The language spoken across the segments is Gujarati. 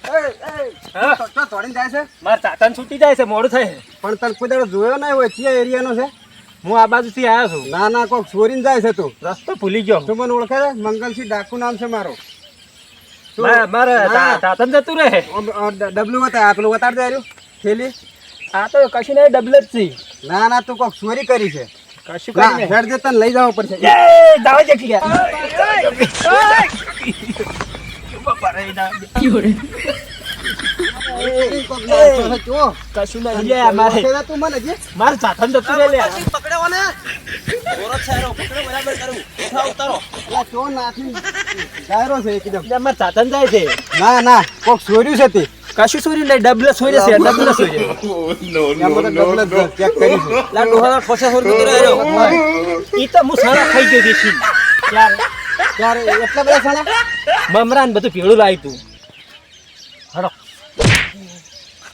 તોડીને જાય છે માર તાતન છૂટી જાય છે મોડું થાય પણ તને કોઈ દાડો જોયો ના હોય કયા એરિયાનો છે હું આ બાજુથી આવ્યો છું ના ના કોક ચોરીને જાય છે તું રસ્તો ભૂલી ગયો તું મને ઓળખે છે મંગલસિંહ ડાકુ નામ છે મારું મારે તાતન જતું રહે ડબલું બતા પેલું બતાડ દે રહ્યું થેલી આ તો કશું નહીં ડબલ જ છે ના ના તું કોક ચોરી કરી છે કશું ના કરી હેડ દે તને લઈ જવું પડશે દાવા જકી ગયા કશું નહીં તું મને જે મારે તાતન જતું રહે લે ચો નાખી ગાયરો છે એકદમ મારે તાતન જાય છે ના ના કોક ચોર્યું છે તે કશું સોરી નહીં ડબલ સોરી છે ડબલ સોરી ચેક કરીશું લા ડોહા ફસે સોરી તો રહ્યો ઈ તો હું સારા ખાઈ ગયો દેશી ત્યારે એટલા બધા સાના મમરાન બધું ભેળું લાવી તું હડો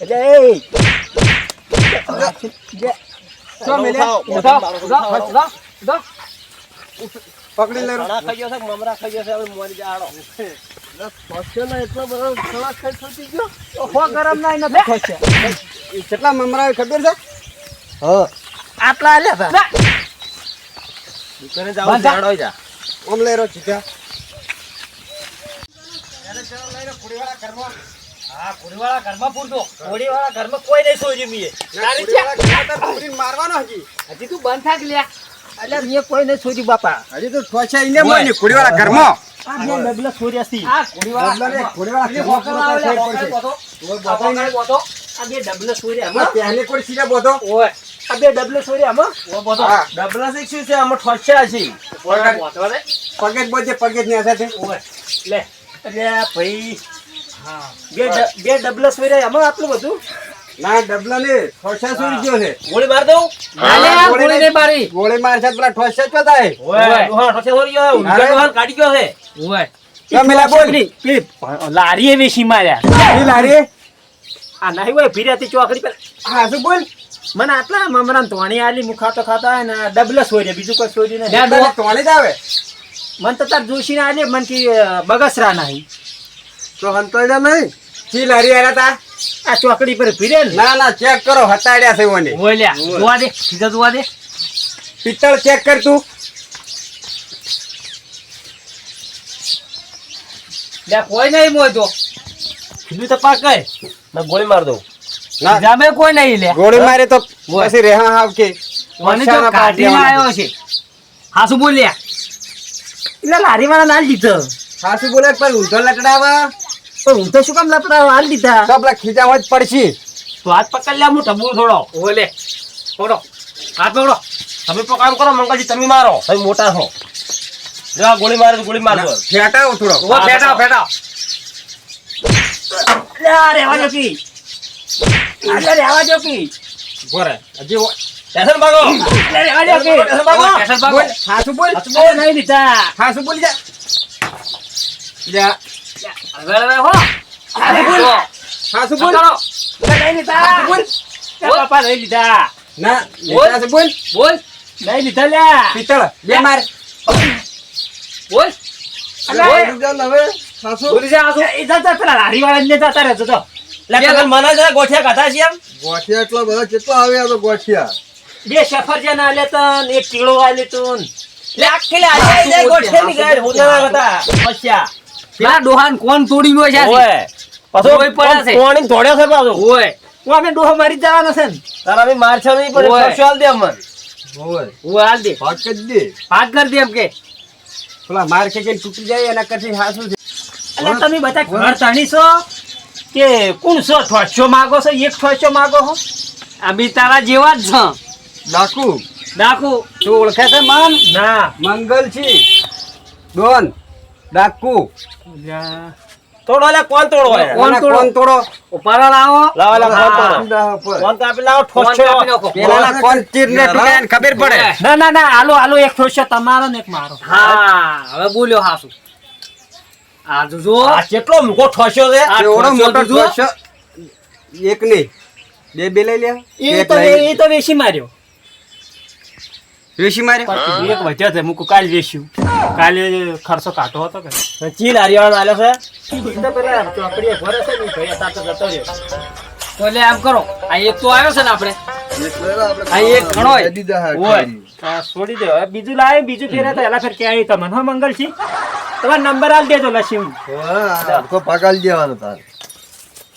એટલે ચો મેલે પકડી લે ખાણા ખાઈ ગયો છે મમરા ખાઈ ગયો છે હવે મોરી જાડો ફસ્યો એટલો બધો ખળા ખાઈ છૂટી ગયો હો ગરમ નાઈ નથી ફસ્યા કેટલા મમરા ખબર છે આટલા આલ્યા હતા દુકાને જાવ જાડો જા ઓમ લઈ રહ્યો ચીકા હા કોડીવાળા ઘરમાં પૂરતો કોડીવાળા ઘરમાં કોઈ નહીં સોજી મીએ મારવાનો હજી તું બંધ થાક લ્યા એટલે મીએ કોઈ નહીં સોજી બાપા હજી તો ઠોચા ઇને મોય કુડીવાળા ઘરમાં આ બે ડબલા સોર્યા છે આ બે ડબલા સોર્યા પહેલી કોઈ સીધા બોધો ઓય આ બે ડબલા સોર્યા આમાં ઓ બોધો ડબલા છે શું છે આમાં ઠોચ્યા છે પગેજ બોધે પગેજ ને સાથે ઓય લે અરે ભાઈ હા બે ડબલા સોર્યા આમાં આટલું બધું ના ડબલા ને ઠોચા સુરી ગયો છે ગોળી માર દઉં ગોળી ને મારી ગોળી માર છે પેલા ઠોચા ચો થાય ઓય ડોહા ઠોચા સોરી ગયો ઊંધા ડોહા કાઢી ગયો છે ઓય મેલા બોલ લારી એ વેશી માર્યા ઈ લારી આ નહીં હોય ભીરાતી ચોકડી પર હા શું બોલ મને આટલા મમરાન તોણી આલી મુ ખાતો ખાતા ને ડબલા સોર્યા બીજું કોઈ સોરી નહીં ડબલા તોણી જ આવે મન તો તાર જોશી ને આલે મન કી બગસરા નહીં તો હંતોડ્યા નહીં કી લારી આયા તા આ ચોકડી પર ભીરે ને ના ના ચેક કરો હટાડ્યા છે ઓને બોલ્યા જોવા દે સીધા જોવા દે પિત્તળ ચેક કર તું લે કોઈ નહીં મોય તો કીધું તો પાક કઈ મેં ગોળી માર દઉં ના જામે કોઈ નહીં લે ગોળી મારે તો પછી રેહા હાવ કે મને તો કાઢીમાં આવ્યો છે હાસુ બોલ્યા એટલે લારી વાળા ના લીધો હાસુ બોલે પણ ઊંધો લટડાવા તો હું તો શું કામ લપડાવા હાલ દીધા તો પેલા ખીજા હોય જ પડશી તો હાથ પકડ લે હું ટબુ થોડો ઓલે થોડો હાથ પકડો તમે તો કામ કરો મંગલજી તમે મારો તમે મોટા છો જો ગોળી મારે તો ગોળી મારજો ફેટાવો થોડો ઓ ફેટાવ ફેટાવ લે રેવા જો કી અરે રેવા જો કી ગોરે હજી સ્ટેશન ભાગો લે રેવા જો કી સ્ટેશન ભાગો સ્ટેશન ભાગો હાસુ બોલ બોલ નહીં દીધા હાસુ બોલ જા જા હવે હો અરે બોલ હાસુ બોલ નહીં લીધા બોલ પાપા નહીં લીધા ના બોલ હાસુ બોલ બોલ નહીં લીધા લે પિત્તળ બે માર બોલ બોલ હવે હાસુ બોલી જા આસુ એ જતા પેલા લારી વાળા ને જતા રહેતો તો લે પેલા મને જરા ગોઠિયા કાઢા છે એમ ગોઠિયા એટલો બધો કેટલો આવે આ તો ગોઠિયા બે સફરજન આલે તન એક કીળો આલે તન લે આખી લે આલે ગોઠિયા ની ગાડ હોના હતા પછ્યા પેલા ડોહાન કોણ તોડી નો છે ઓય પાછો કોઈ પડ્યા છે કોણી તોડ્યો છે પાછો ઓય હું અમે ડોહા મારી જવાનો છે ને તારા મે માર છે નહીં પડે સોશિયલ દે અમન ઓય ઓય હાલ દે ભાગ કરી દે ભાગ કર દે એમ કે પેલા માર કે તૂટી જાય એના કરતી હાસુ છે એટલે તમે બધા ઘર તાણી છો કે કોણ છો ઠોચો માગો છો એક ઠોચો માગો છો અમે તારા જેવા જ છો ડાકુ ડાકુ તું ઓળખે છે માન ના મંગલસિંહ ડોન ડાકુ તોડો લે કોણ તોડો કોણ તોડો ઉપારા લાવો લાવો લા કોણ તોડો ઉપર કોણ કાપી લાવો ઠોચો પેલા કોણ તીર ને ટુકાઈને ખબર પડે ના ના ના આલો આલો એક ઠોચો તમારો ને એક મારો હા હવે બોલ્યો હાસુ આ જો આ કેટલો મોટો ઠોચો છે એવડો મોટો ઠોચો એક નહીં બે લઈ લે એ તો વેશી માર્યો વેશી મારે પછી એક વચ્ચે છે મૂકું કાલ વેચ્યું કાલે ખર્ચો કાઢો હતો કે ચી લારીવાળાનો આલ્યો છે તો પેલા ચોકડીએ ભરે છે ને ભાઈ તાર તો જતો રહ્યો તો એટલે આમ કરો આ એક તો આવ્યો છે ને આપણે આ એક ઘણો હોય હા છોડી દો હવે બીજું લાવે બીજું ફેરે તો એલા ફેર ક્યાં તમને હો મંગલસિંહ તમારો નંબર આલ દેજો લસીમ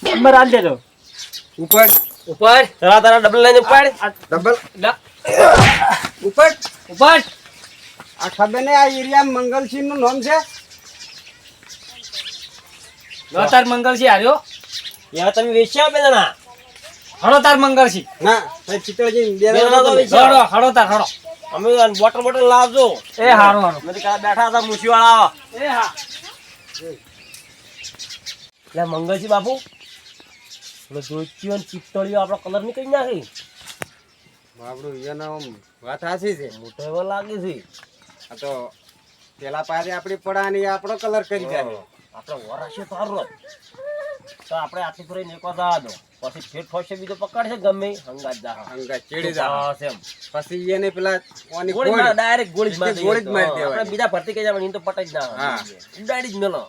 નંબર આલ દેજો ઉપર ઉપર તારા ડબલ લઈને ઉપાડ ડબલ લા, ઉપર ઉપર આ ખબર ને આ એરિયા મંગલસિંહ નું નામ છે લો તાર મંગલસિંહ આવ્યો યાર તમે વેચ્યા બે જણા હળો તાર મંગલસિંહ ના ચિત્તળજી બે બે જણા તો વેચ્યા. હળો હળો તાર હળો અમે બોટલ લાવજો એ હારું હારું મેં તો કાલે બેઠા હતા મુશીવાળા એ હા એટલે મંગલસિંહ બાપુ પેલો જોઈતીઓ ને ચિત્તળીઓ આપણો કલર નીકળી નાખી બાપડું એનો વાત સાચી છે મોટો એવો લાગે છે આ તો પેલા પાસે આપણી પડાની આપણો કલર કરી દે આપણે વરાશે તો સારું તો આપણે આટલી ફરીને એક વાર જવા દો પછી ફેર ફોશે બીજો પકડશે ગમે ઈ, હંગાત જા અંગા ચેડી જા બસ એમ પછી એને પેલા ઓની ગોળી ગોળી. માર ડાયરેક્ટ ગોળી જ મારી ગોળી જ મારી દેવાની. આપણે બીજા ભરતી કઈ જવાની તો પટાઈ જ ના હા. ડાયરેક્ટ જ મેલો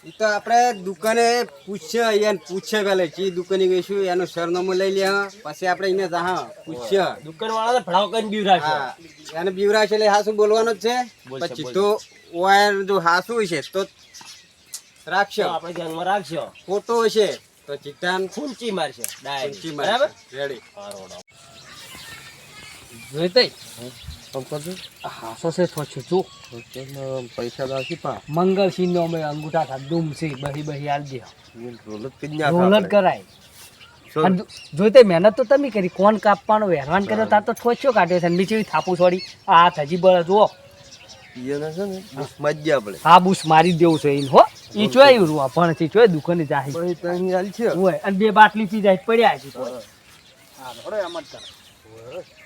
ઈ તો આપણે દુકાને પૂછે એને પૂછે પેલે ચી દુકાને ગઈશું એનું સરનામું લઈ લે પછી આપણે એને જા પૂછે દુકાન વાળાને ભડાવ કરીને બીવ રાખજો હા એને બીવરા છે એટલે હાસુ બોલવાનું જ છે બોલશે, પછી તો ઓયર જો હાસુ છે તો રાખશો તો આપણે ધ્યાનમાં રાખજો ખોટો હશે તો ચિત્તાન ખૂંચી મારશે ડાયરેક્ટ ઊંચી બરાબર મારે રેડી જોઈ તઈ હાસો છે થોડું જો પૈસા લાવશી પા મંગલસિંહ નો અમે અંગૂઠા થા ડૂમ છે બહી બહી આલ દે રોલત રોલર કરાય અને જોઈ તે મહેનત તો તમે કરી કોણ કાપવાનો હેરાન કર્યો તાર તો ઠોચ્યો કાઢ્યો છે નીચે થાપું છોડી આ હાથ હજી બળ જુઓ હા બુશ મારી જ દેવું છે ઈ હો ઈ ચોય રૂવા પણ છે ચોય દુકાને જાહી હોય અને બે બાટલી પી જાય પડ્યા છે હા એમ જ કર